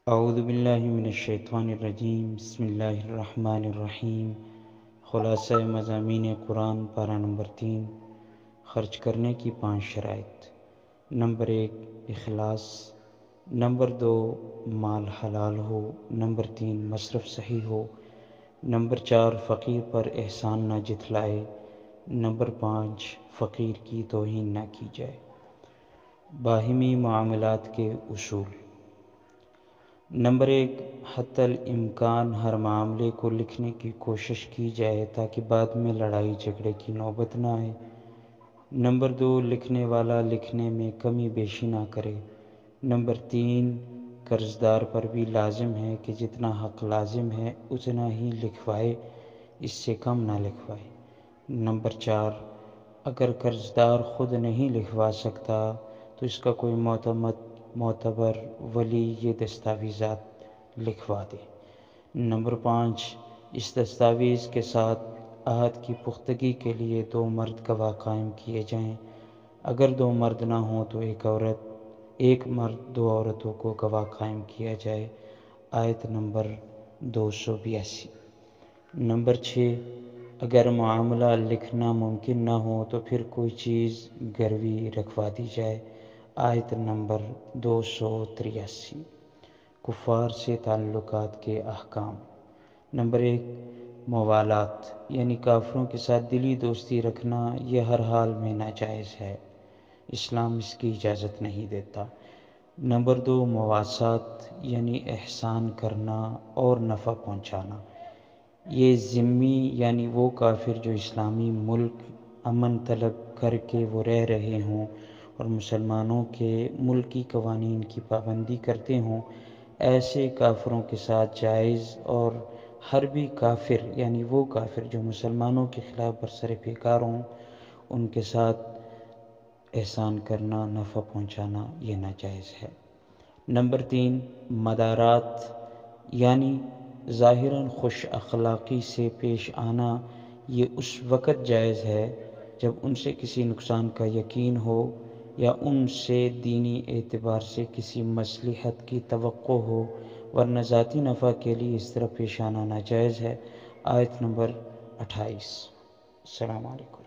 اعوذ باللہ من الشیطان الرجیم، بسم اللہ الرحمن الرحیم۔ خلاصہ مضامین قرآن، پارہ نمبر 3، خرچ کرنے کی 5 شرائط۔ نمبر 1 اخلاص، نمبر 2 مال حلال ہو، نمبر 3 مصرف صحیح ہو، نمبر 4 فقیر پر احسان نہ جتلائے، نمبر 5 فقیر کی توہین نہ کی جائے۔ باہمی معاملات کے اصول۔ نمبر 1 حتی الامکان ہر معاملے کو لکھنے کی کوشش کی جائے تاکہ بعد میں لڑائی جھگڑے کی نوبت نہ آئے۔ نمبر 2 لکھنے والا لکھنے میں کمی بیشی نہ کرے۔ نمبر 3 قرض دار پر بھی لازم ہے کہ جتنا حق لازم ہے اتنا ہی لکھوائے، اس سے کم نہ لکھوائے۔ نمبر 4 اگر قرض دار خود نہیں لکھوا سکتا تو اس کا کوئی معتبر ولی یہ دستاویزات لکھوا دے۔ نمبر 5 اس دستاویز کے ساتھ عہد کی پختگی کے لیے 2 مرد گواہ قائم کیے جائیں۔ اگر 2 مرد نہ ہوں تو ایک مرد 2 عورتوں کو گواہ قائم کیا جائے۔ آیت نمبر 282۔ نمبر 6 اگر معاملہ لکھنا ممکن نہ ہو تو پھر کوئی چیز گروی رکھوا دی جائے۔ آیت نمبر 283۔ کفار سے تعلقات کے احکام۔ نمبر 1 موالات، یعنی کافروں کے ساتھ دلی دوستی رکھنا یہ ہر حال میں ناجائز ہے، اسلام اس کی اجازت نہیں دیتا۔ نمبر 2 مواسات، یعنی احسان کرنا اور نفع پہنچانا۔ یہ ذمی یعنی وہ کافر جو اسلامی ملک امن طلب کر کے وہ رہ رہے ہوں اور مسلمانوں کے ملکی قوانین کی پابندی کرتے ہوں، ایسے کافروں کے ساتھ جائز، اور حربی کافر یعنی وہ کافر جو مسلمانوں کے خلاف برسر پیکار ہوں ان کے ساتھ احسان کرنا، نفع پہنچانا یہ ناجائز ہے۔ نمبر 3 مدارات، یعنی ظاہراً خوش اخلاقی سے پیش آنا، یہ اس وقت جائز ہے جب ان سے کسی نقصان کا یقین ہو یا ان سے دینی اعتبار سے کسی مصلحت کی توقع ہو، ورنہ ذاتی نفع کے لیے اس طرح پیش آنا ناجائز ہے۔ آیت نمبر 28۔ السلام علیکم۔